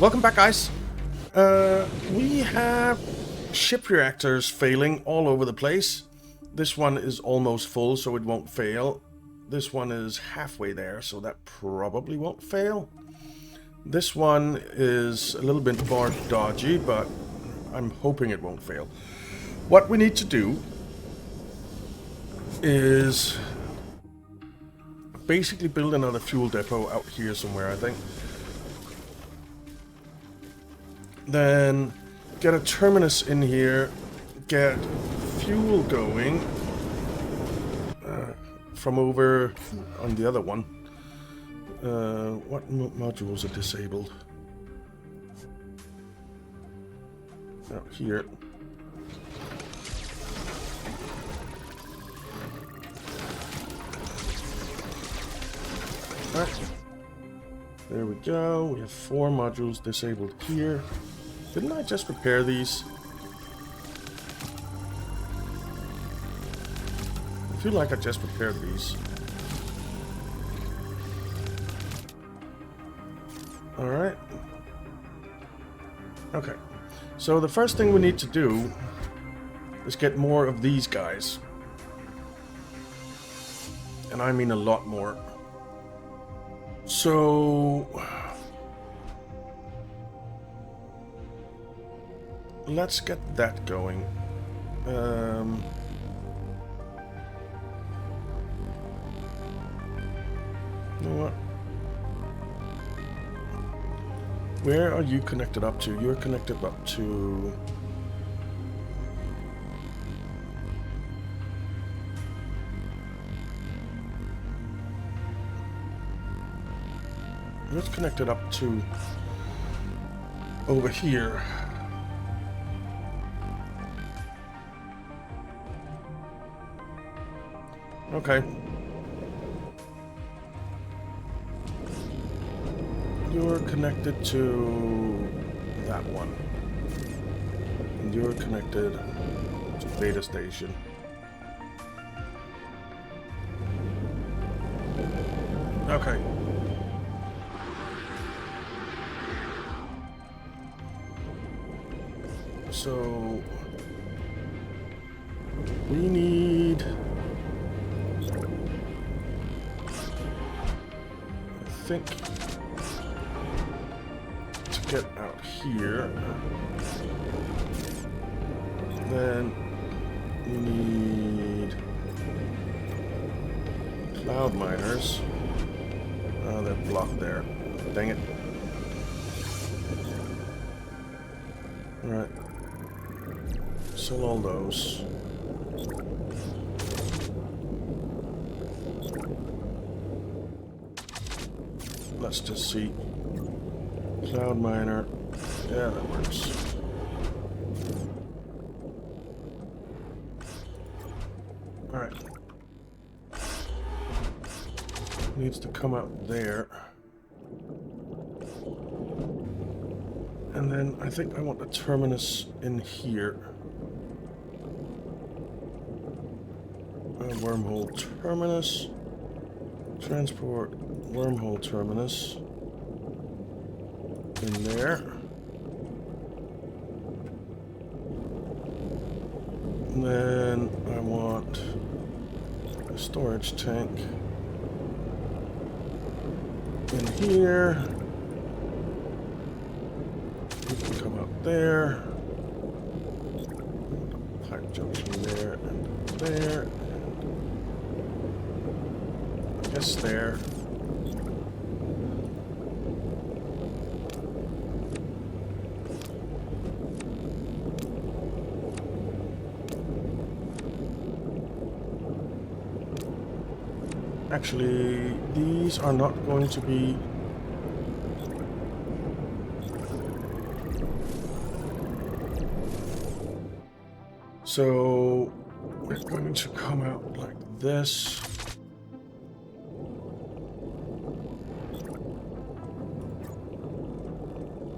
Welcome back, guys. We have ship reactors failing all over the place. This one is almost full, so it won't fail. This one is halfway there, so that probably won't fail. This one is a little bit more dodgy, but I'm hoping it won't fail. What we need to do is basically build another fuel depot out here somewhere, I think. Then get a terminus in here, get fuel going from over on the other one. What modules are disabled? Out here. Alright. There we go. We have 4 modules disabled here. Didn't I just repair these? I feel like I just repaired these. Alright. Okay. So the first thing we need to do is get more of these guys. And I mean a lot more. So let's get that going. You know what? Where are you connected up to? You're connected up to... It's connected up to over here. Okay. You're connected to that one. And you're connected to Beta Station. Okay. So we need, I think, to get out here. Then we need cloud miners. Oh, they're blocked there. Dang it. Alright. Sell all those. Let's just see. Cloud miner. Yeah, that works. Alright. Needs to come out there. And then I think I want the terminus in here. Wormhole terminus. Transport wormhole terminus. In there. And then I want a storage tank in here. You can come out there. Pipe junction there and there. I guess there. Actually, these are not going to be... So, we're going to come out like this.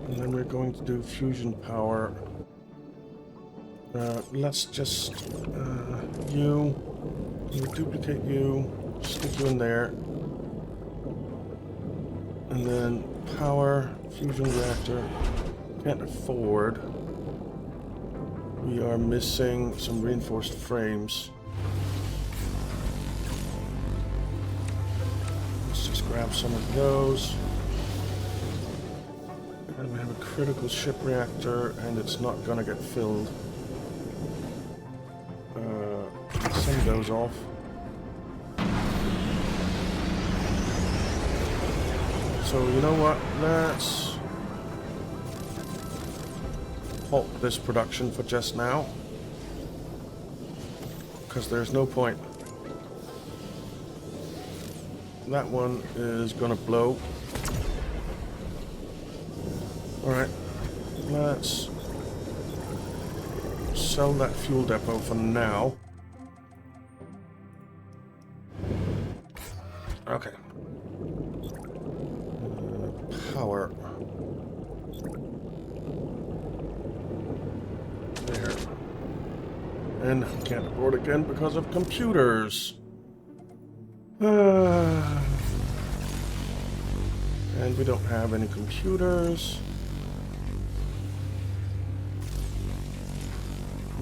And then we're going to do fusion power. Let's just... you duplicate you. Stick you in there. And then power. Fusion reactor. Can't afford. We are missing some reinforced frames. Let's just grab some of those. And we have a critical ship reactor, and it's not gonna get filled. Send those off. So you know what? Let's halt this production for just now, because there's no point. That one is gonna blow. Alright, let's sell that fuel depot for now. Okay. Power. There. And can't afford again because of computers. And we don't have any computers.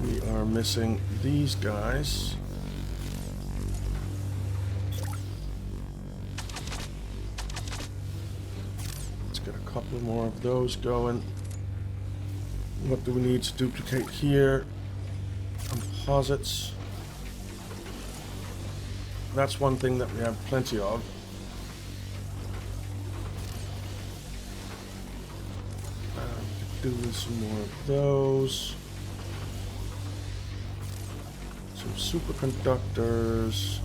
We are missing these guys. Let's get a couple more of those going. What do we need to duplicate here? Composites. That's one thing that we have plenty of. We could do with some more of those. Some superconductors.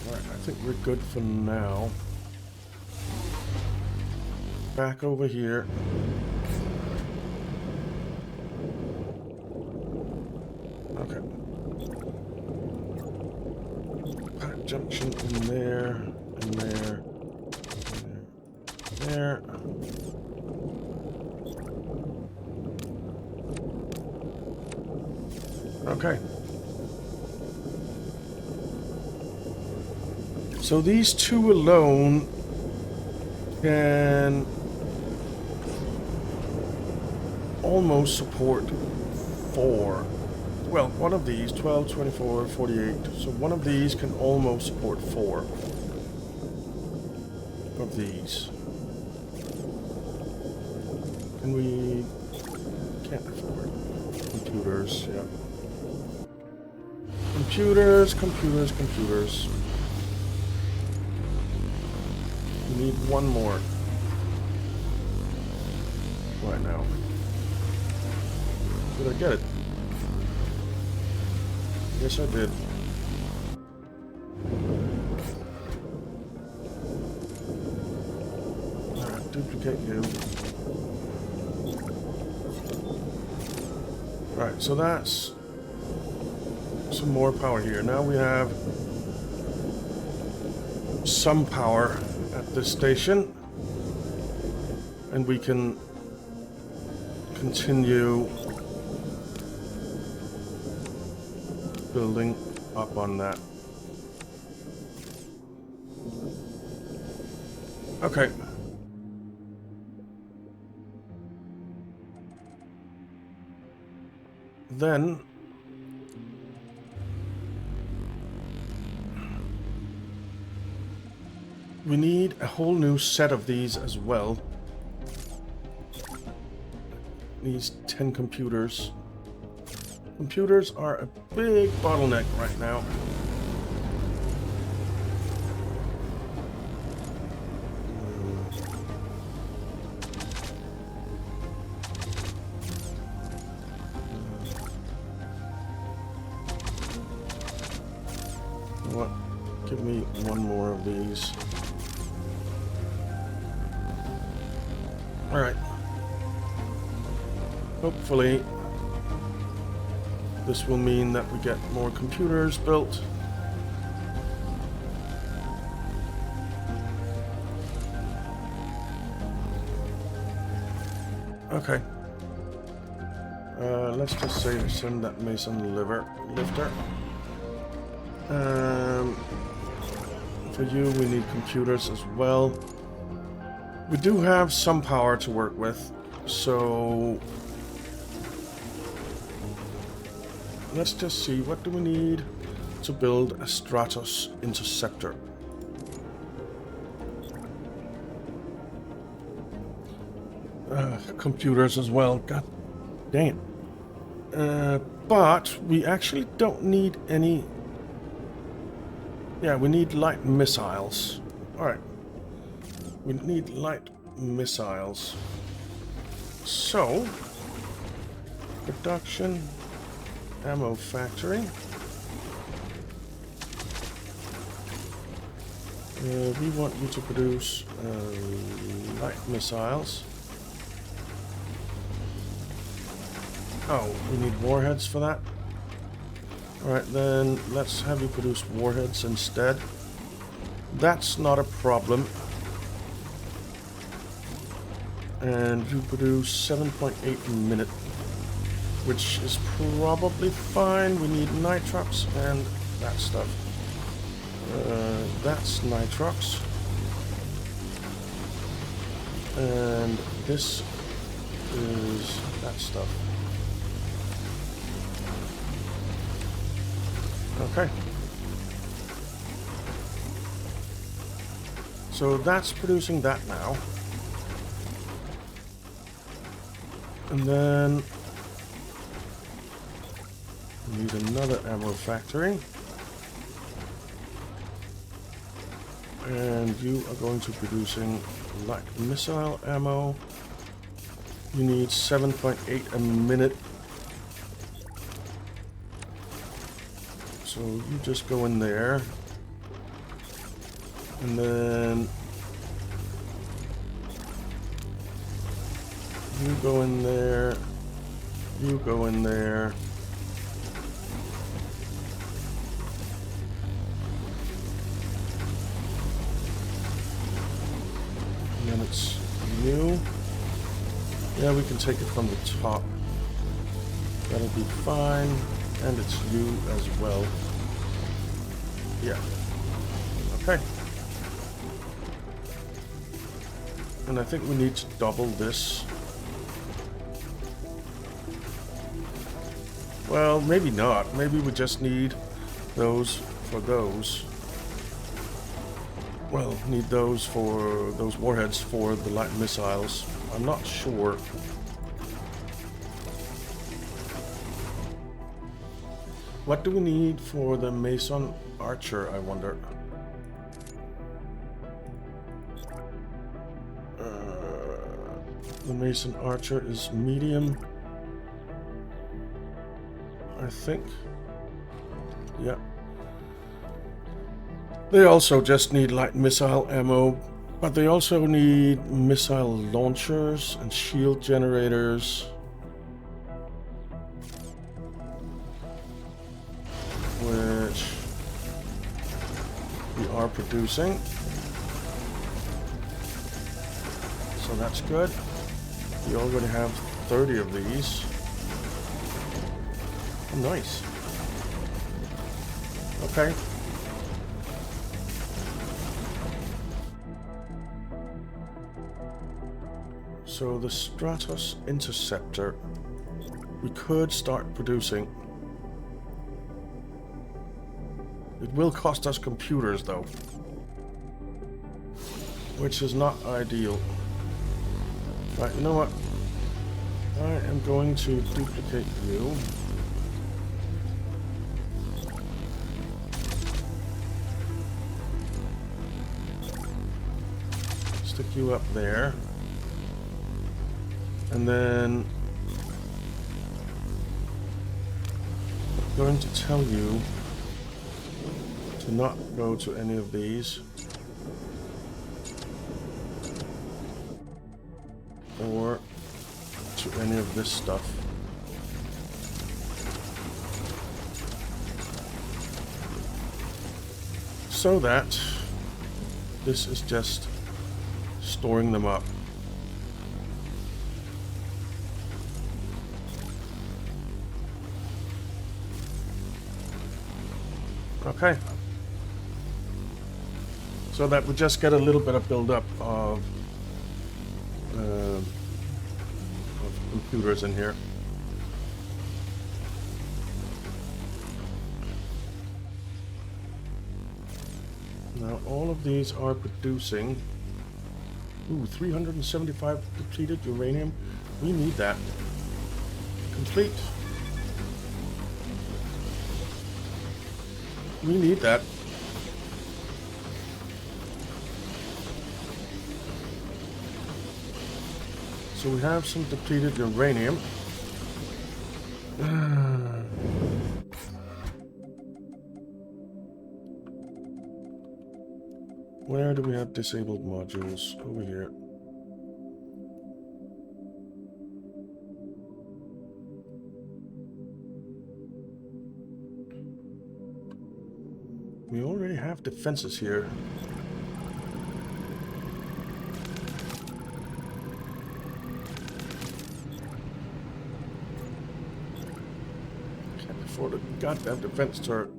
Alright, I think we're good for now. Back over here. Okay. Pack junction in there, in there, in there. Okay. So these two alone can almost support 4. Well, one of these, 12, 24, 48. So one of these can almost support 4 of these. Can we... Can't afford computers, yeah. Computers, computers, computers. We need one more. Right now. Did I get it? Yes, I did. Duplicate you. Right, so that's some more power here. Now we have some power at this station, and we can continue building up on that. Okay. Then we need a whole new set of these as well. These 10 computers. Computers are a big bottleneck right now. What? Give me one more of these. Alright. Hopefully this will mean that we get more computers built. Okay. Let's just say send that Mason lifter. For you, we need computers as well. We do have some power to work with, so let's just see, what do we need to build a Stratos interceptor? Computers as well, god dang it. But we actually don't need any... Yeah, we need light missiles. Alright. We need light missiles. So, production, ammo factory. We want you to produce light missiles. Oh, we need warheads for that? Alright, then let's have you produce warheads instead. That's not a problem. And you produce 7.8 a minute, which is probably fine. We need nitrox and that stuff. That's nitrox. And this is that stuff. Okay. So that's producing that now. And then we need another ammo factory. And you are going to be producing light missile ammo. You need 7.8 a minute. So you just go in there. And then you go in there. You go in there. And then it's you. Yeah, we can take it from the top. That'll be fine. And it's you as well. Yeah. Okay. And I think we need to double this. Well, maybe not. Maybe we just need those for those. Well, need those for those warheads for the light missiles. I'm not sure. What do we need for the Mason Archer, I wonder? The Mason Archer is medium, I think. Yeah. They also just need light missile ammo, but they also need missile launchers and shield generators. Which we are producing. So that's good. We already have 30 of these. Oh, nice. Okay. So the Stratos Interceptor, we could start producing. It will cost us computers though, which is not ideal. Right, you know what? I am going to duplicate you. Stick you up there. And then I'm going to tell you to not go to any of these. Or to any of this stuff. So that this is just storing them up. Okay. so that we just get a little bit of build-up of computers in here. Now all of these are producing 375 depleted uranium. We need that. Complete. We need that. So we have some depleted uranium. Where do we have disabled modules? Over here. We already have defenses here. Can't afford a goddamn defense turret.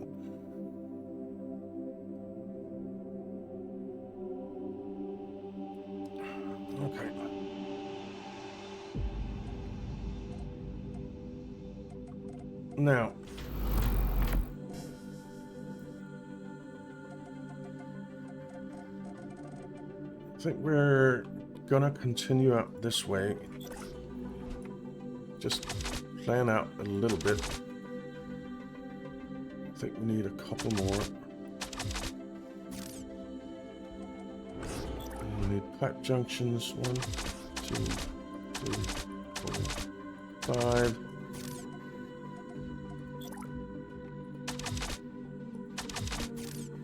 Okay. Now, I think we're gonna continue out this way. Just plan out a little bit. I think we need a couple more. We need pipe junctions. 1, 2, 3, 4, 5.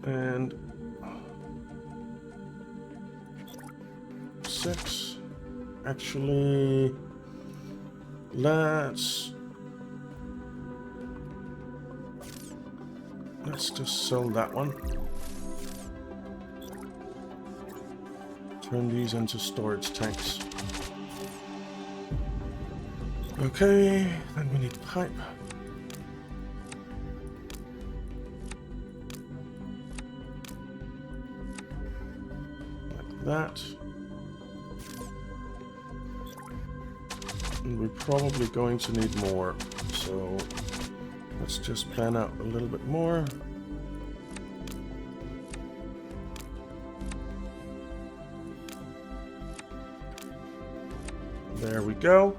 And 6. Actually, let's just sell that one. Turn these into storage tanks. Okay, then we need pipe. Like that. And we're probably going to need more, so let's just plan out a little bit more. There we go.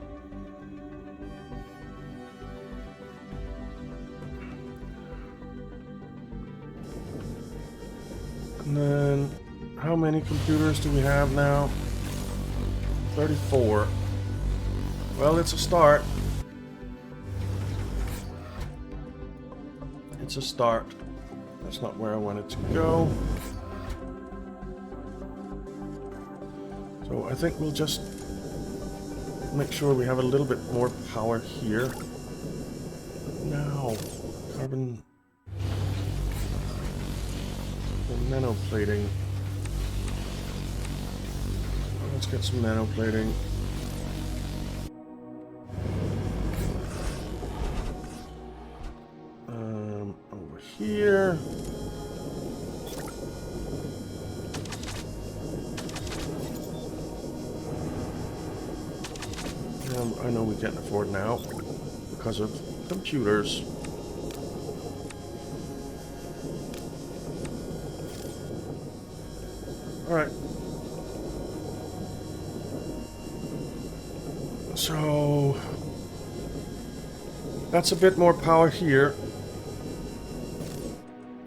And then, how many computers do we have now? 34. Well, it's a start. It's a start. That's not where I wanted to go. So I think we'll just make sure we have a little bit more power here. Now, carbon nanoplating. Let's get some nanoplating. Over here. I know we can't afford now because of computers. Alright. So that's a bit more power here.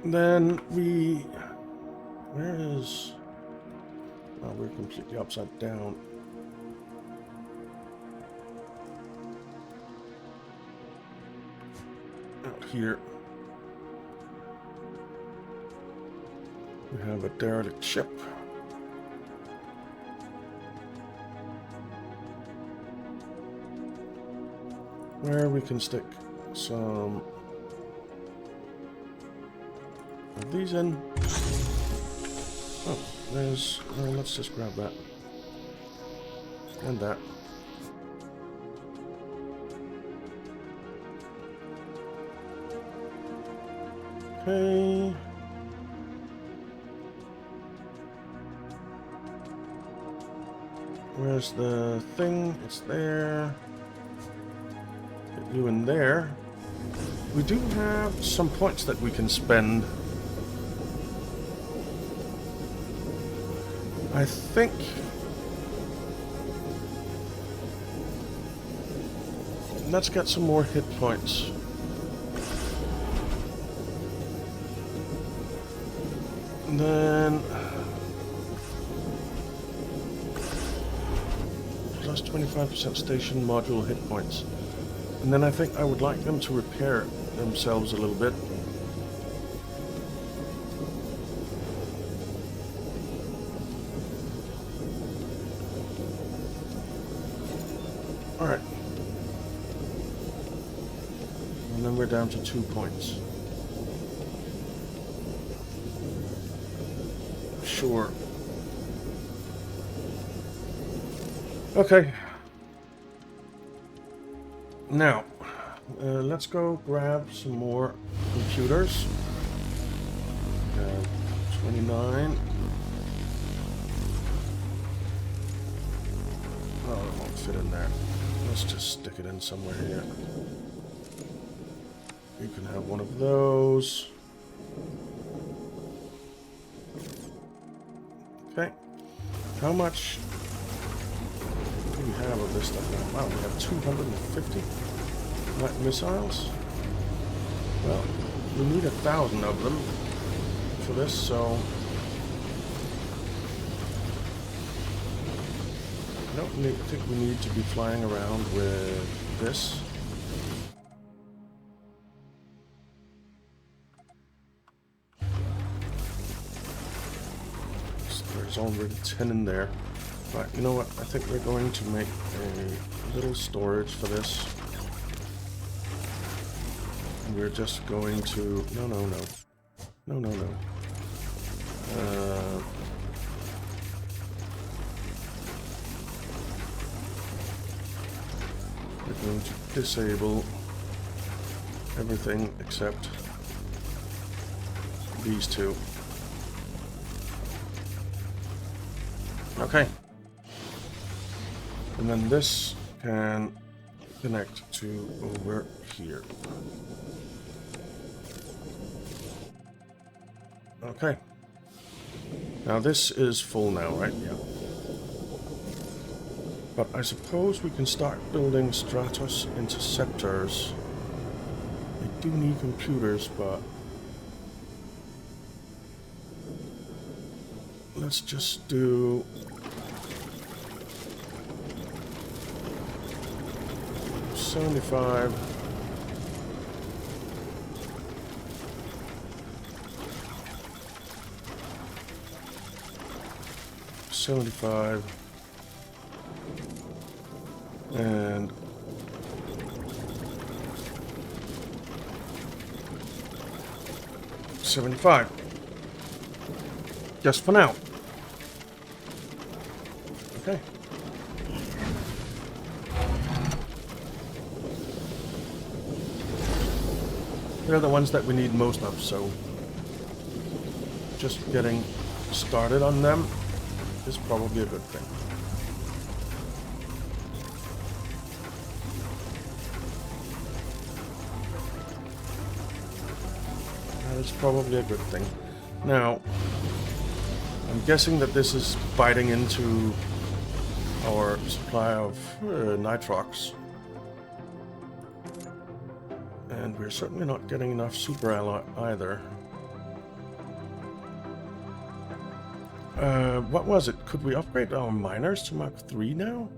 Then we... Where is... Oh, we're completely upside down. Out here. We have a derelict ship. Where we can stick some of these in. Oh, there's... let's just grab that. And that. Okay. Where's the thing? It's there. Get you in there. We do have some points that we can spend. I think... Let's get some more hit points. And then... Plus 25% station module hit points. And then I think I would like them to repair themselves a little bit. Alright. And then we're down to 2 points. Sure. Okay. Now, let's go grab some more computers. 29. Oh, it won't fit in there. Let's just stick it in somewhere here. You can have one of those. Okay. How much do we have of this stuff now? Wow, we have 250 light missiles. Well, we need 1,000 of them for this, so I don't think we need to be flying around with this. There's already 10 in there. But you know what? I think we're going to make a little storage for this. And we're just going to... No. We're going to disable everything except these two. Okay. And then this can connect to over here. Okay. Now this is full now, right? Yeah. But I suppose we can start building Stratos interceptors. We do need computers, but let's just do 75. And 75. Just for now. Okay. They're the ones that we need most of, so just getting started on them is probably a good thing. That is probably a good thing. Now, I'm guessing that this is biting into our supply of nitrox. And we're certainly not getting enough super alloy either. What was it? Could we upgrade our miners to Mark 3 now?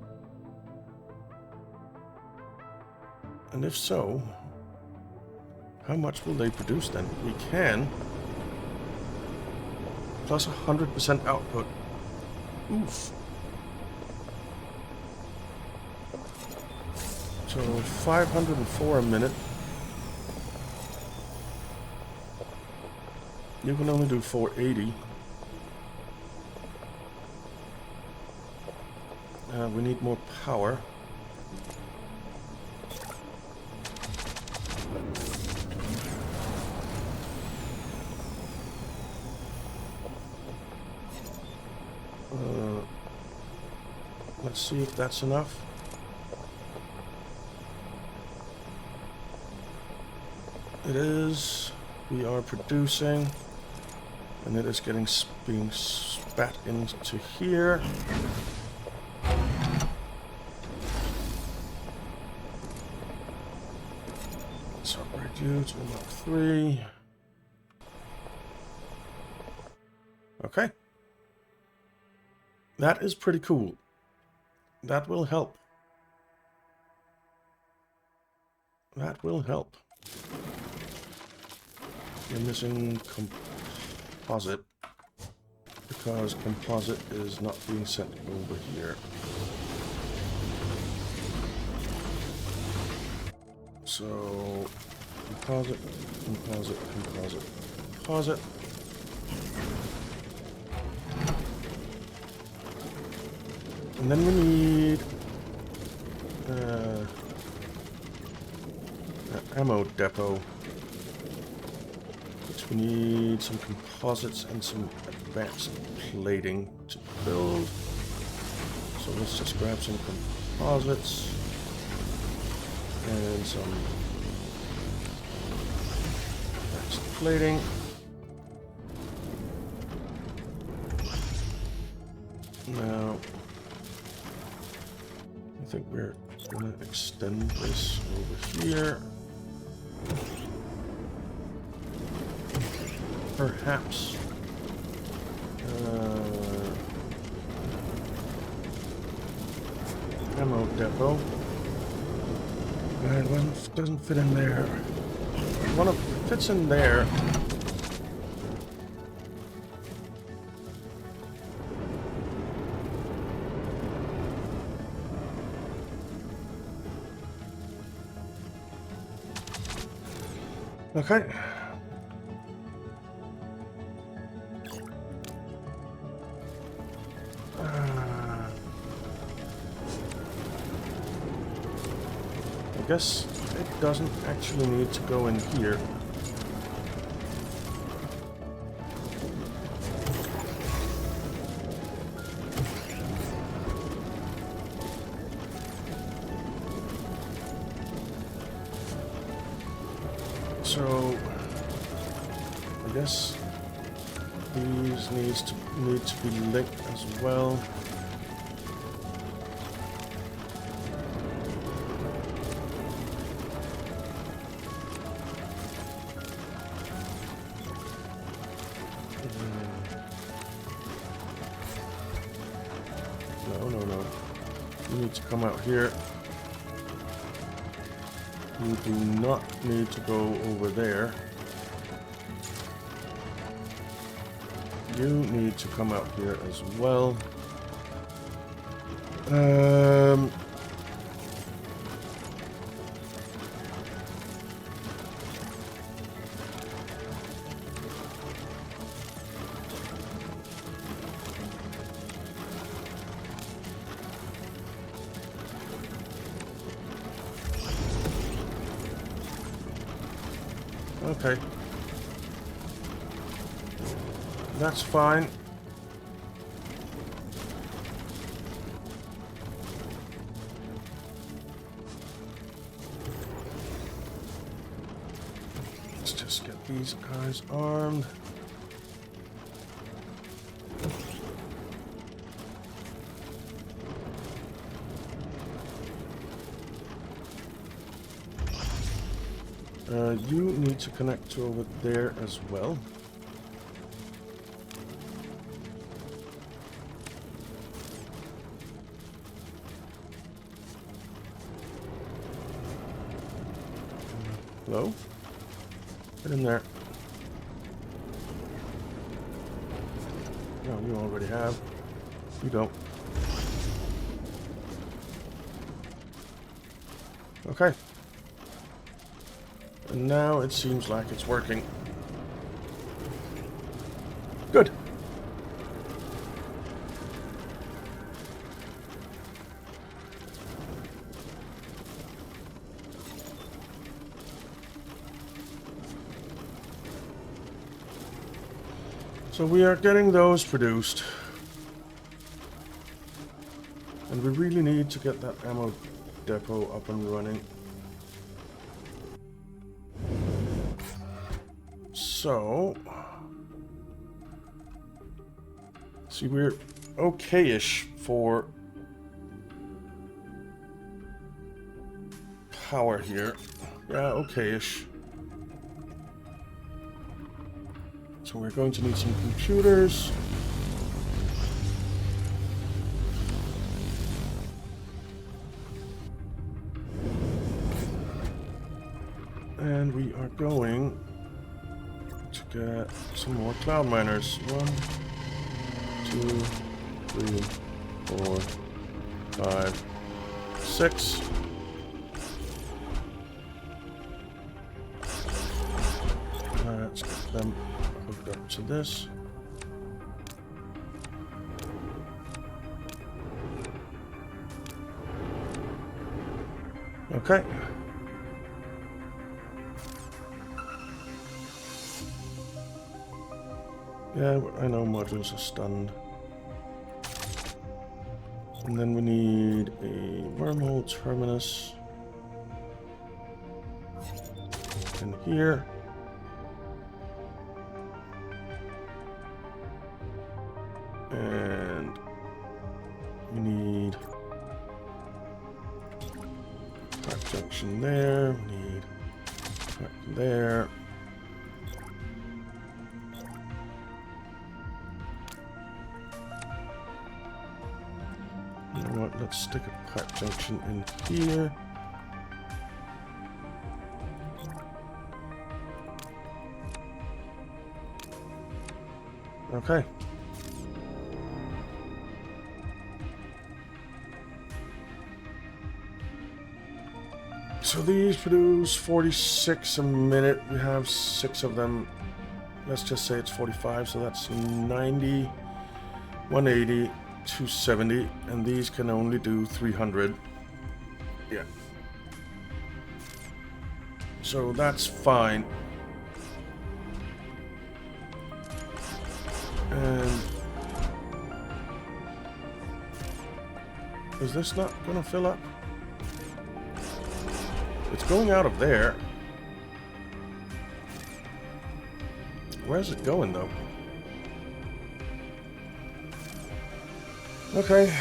And if so, how much will they produce then? We can. Plus 100% output. Oof. So 504 a minute. You can only do 480. We need more power. Let's see if that's enough. It is. We are producing. And it is being spat into here. Let's upgrade you to Mach 3. Okay. That is pretty cool. That will help. That will help. We're missing composite because composite is not being sent over here. So composite, composite, composite, composite. And then we need an ammo depot. We need some composites and some advanced plating to build. So let's just grab some composites and some advanced plating. Now, I think we're going to extend this over here. Perhaps ammo depot. One doesn't fit in there. One fits in there. Okay. I guess it doesn't actually need to go in here. So I guess these need to be linked as well. No. You need to come out here. You do not need to go over there. You need to come out here as well. Okay. That's fine. Let's just get these guys armed. You need to connect to over there as well. Hello? Get in there. No, you already have. You don't. Okay. And now it seems like it's working. Good. So we are getting those produced. And we really need to get that ammo depot up and running. So, see, we're okay-ish for power here. Yeah, okay-ish. So we're going to need some computers. And we are going to get some more cloud miners. 1, 2, 3, 4, 5, 6. Let's get them hooked up to this. Okay. Yeah, I know modules are stunned. And then we need a wormhole terminus in here. And we need pipe junction there. We need pipe there. You know what? Let's stick a pipe junction in here. Okay. So these produce 46 a minute. We have 6 of them. Let's just say it's 45, so that's 90, 180, 270, and these can only do 300. Yeah. So that's fine. And is this not gonna fill up? It's going out of there. Where's it going, though? Okay.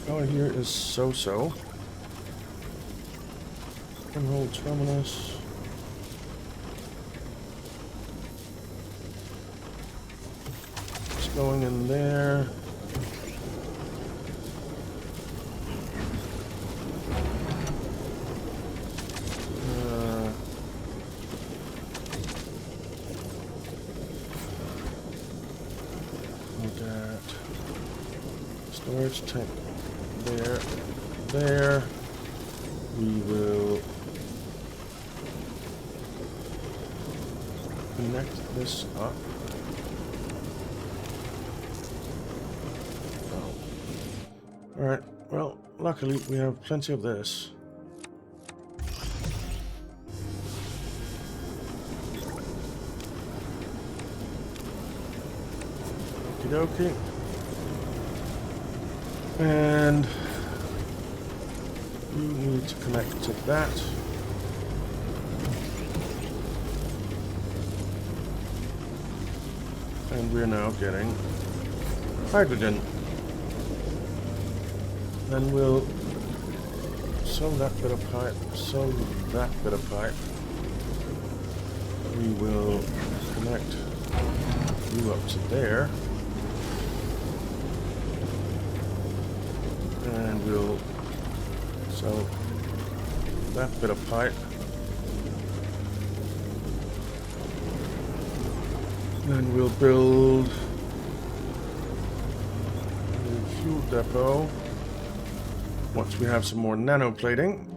Power here is so-so. Control terminus. It's going in there. Storage tank there. We will connect this up. Oh. Alright, well, luckily we have plenty of this. Okie dokie. And we need to connect to that. And we're now getting hydrogen. Then we'll sew that bit of pipe, sew that bit of pipe. We will connect you up to there. And we'll sew that bit of pipe. Then we'll build a fuel depot once we have some more nanoplating.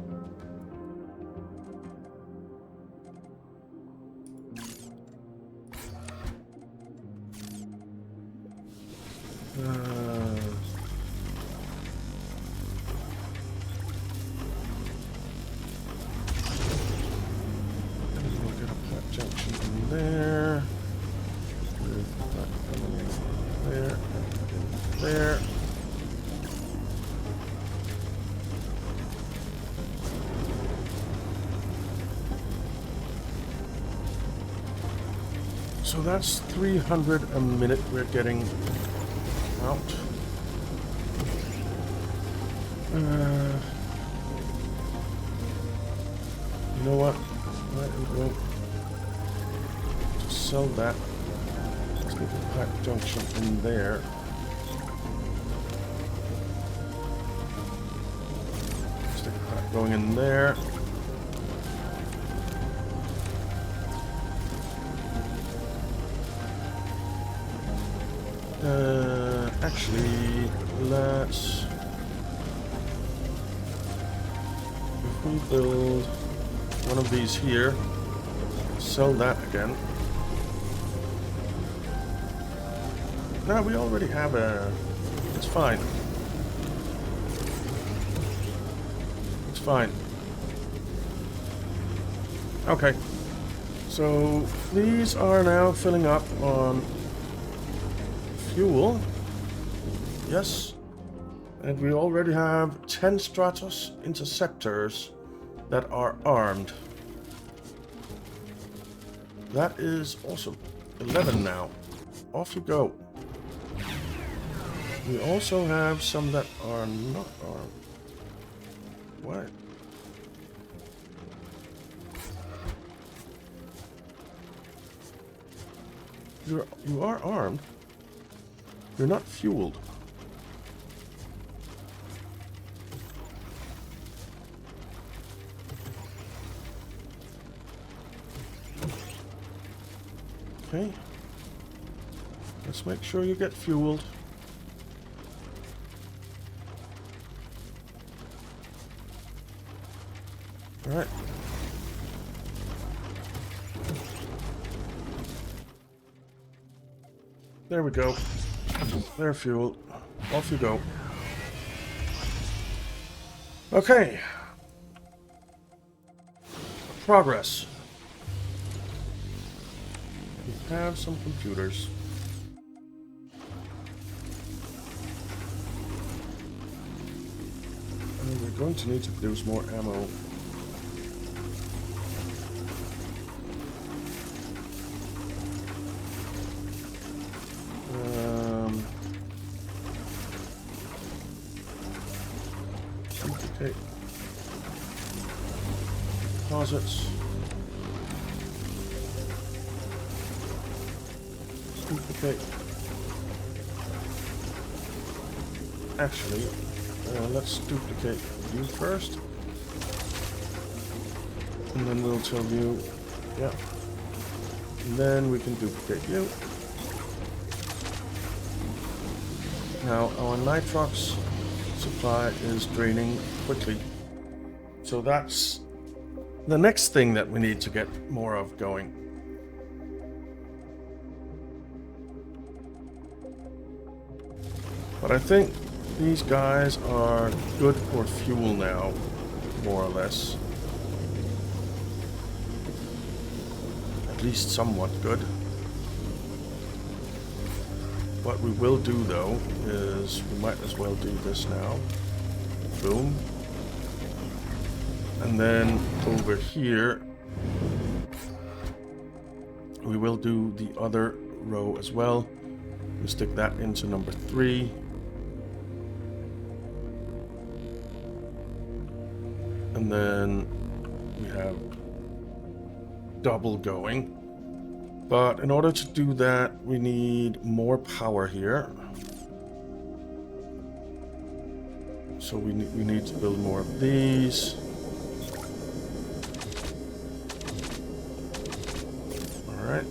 There. There. So that's 300 a minute we're getting out. You know what? I'm going to sell that. Let's get the pipe junction in there. Stick the pipe going in there. Actually, let's... If we build one of these here, sell that again. No, we already have a... It's fine. It's fine. Okay. So, these are now filling up on fuel. Yes. And we already have 10 Stratos interceptors that are armed. That is awesome. 11 now. Off you go. We also have some that are not armed. What? You are armed. You're not fueled. Okay. Let's make sure you get fueled. All right. There we go. They're fueled. Off you go. Okay. Progress. We have some computers. And we're going to need to produce more ammo. Duplicate. Deposits. Duplicate. Actually, let's duplicate you first. And then we'll tell you, yeah. And then we can duplicate you. Now, our nitrox supply is draining quickly. So that's the next thing that we need to get more of going. But I think these guys are good for fuel now, more or less. At least somewhat good. What we will do though is we might as well do this now. Boom. And then over here we will do the other row as well. We stick that into number 3. And then we have double going. But in order to do that, we need more power here. So we need to build more of these. All right.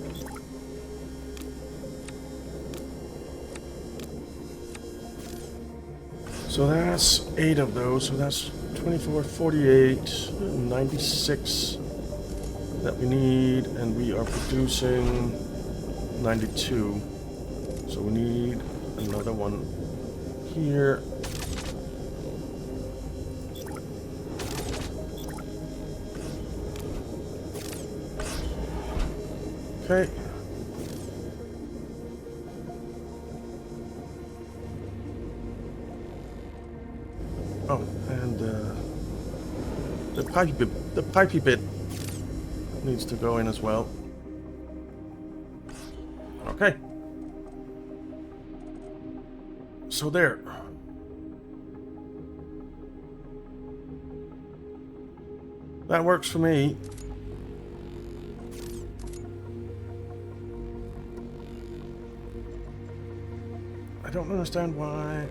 So that's 8 of those. So that's 24, 48, 96. That we need, and we are producing 92. So we need another one here. Okay. And the pipey bit needs to go in as well. Okay. So there. That works for me. I don't understand why.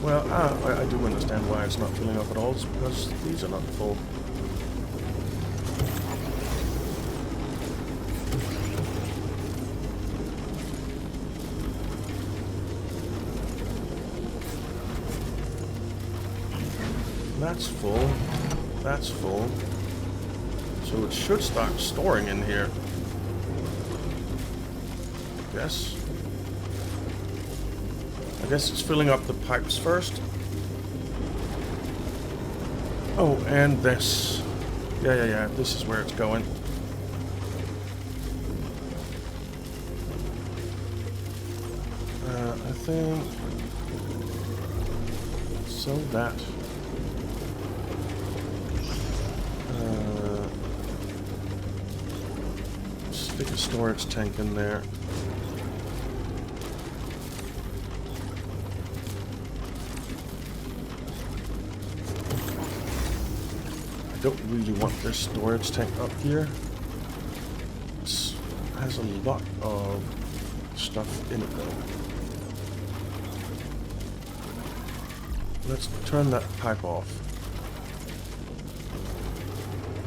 Well, I do understand why it's not filling up at all. It's because these are not full. That's full. That's full. So it should start storing in here. Yes. I guess it's filling up the pipes first. Oh, and this. Yeah. This is where it's going. I think... So that... Stick a storage tank in there. I don't really want this storage tank up here. It has a lot of stuff in it though. Let's turn that pipe off.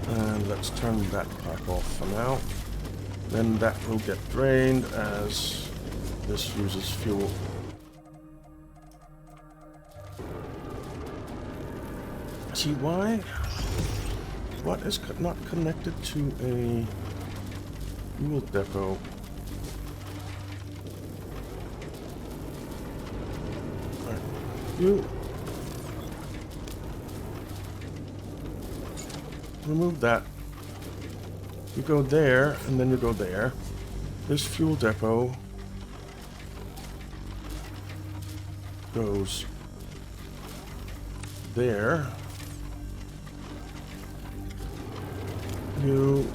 And let's turn that pipe off for now. Then that will get drained as this uses fuel. See why? What is not connected to a fuel depot? Alright. You remove that. You go there, and then you go there. This fuel depot goes there. You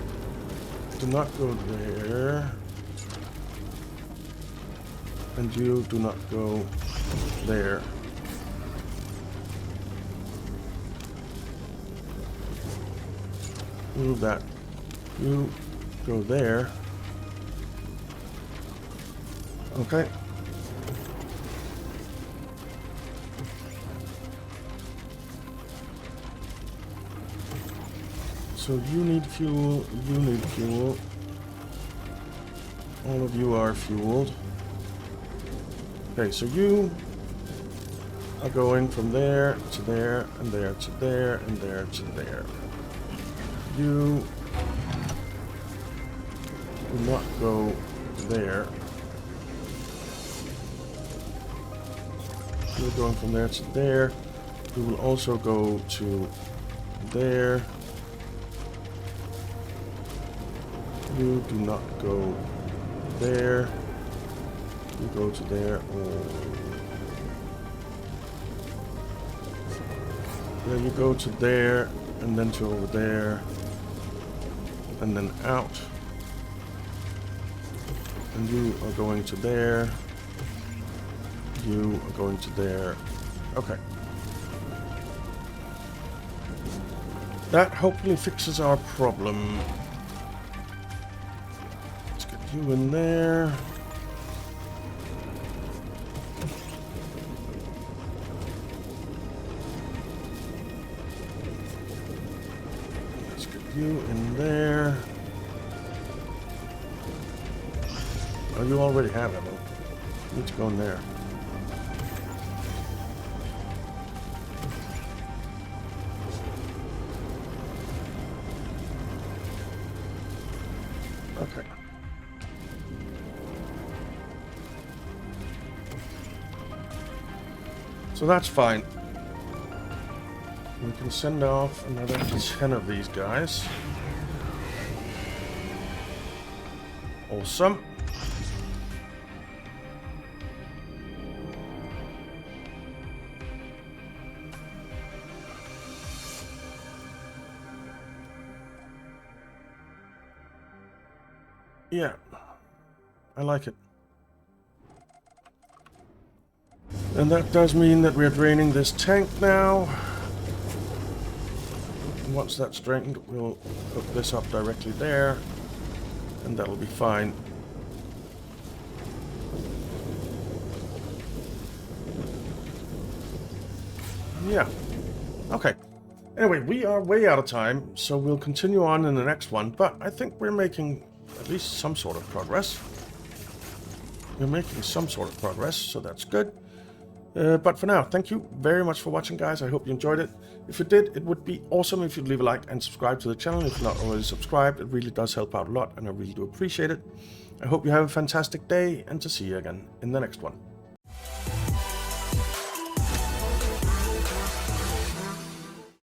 do not go there. And you do not go there. Move that. You go there. Okay. So you need fuel, you need fuel. All of you are fueled. Okay, so you are going from there to there, and there to there, and there to there. You do not go there. You're going from there to there. You will also go to there. You do not go there. You go to there. Yeah, you go to there, and then to over there, and then out. And you are going to there. You are going to there. Okay. That hopefully fixes our problem. Let's get you in there. Let's get you in there. Oh, you already have it. You need to go in there. Okay. So that's fine. We can send off another 10 of these guys. Awesome. Yeah, I like it. And that does mean that we're draining this tank now. And once that's drained, we'll hook this up directly there, and that'll be fine. Yeah. Okay. Anyway, we are way out of time, so we'll continue on in the next one, but I think we're making at least some sort of progress. We're making some sort of progress, so that's good. But for now, thank you very much for watching, guys. I hope you enjoyed it. If you did, it would be awesome if you'd leave a like and subscribe to the channel. If you're not already subscribed, it really does help out a lot, and I really do appreciate it. I hope you have a fantastic day, and to see you again in the next one.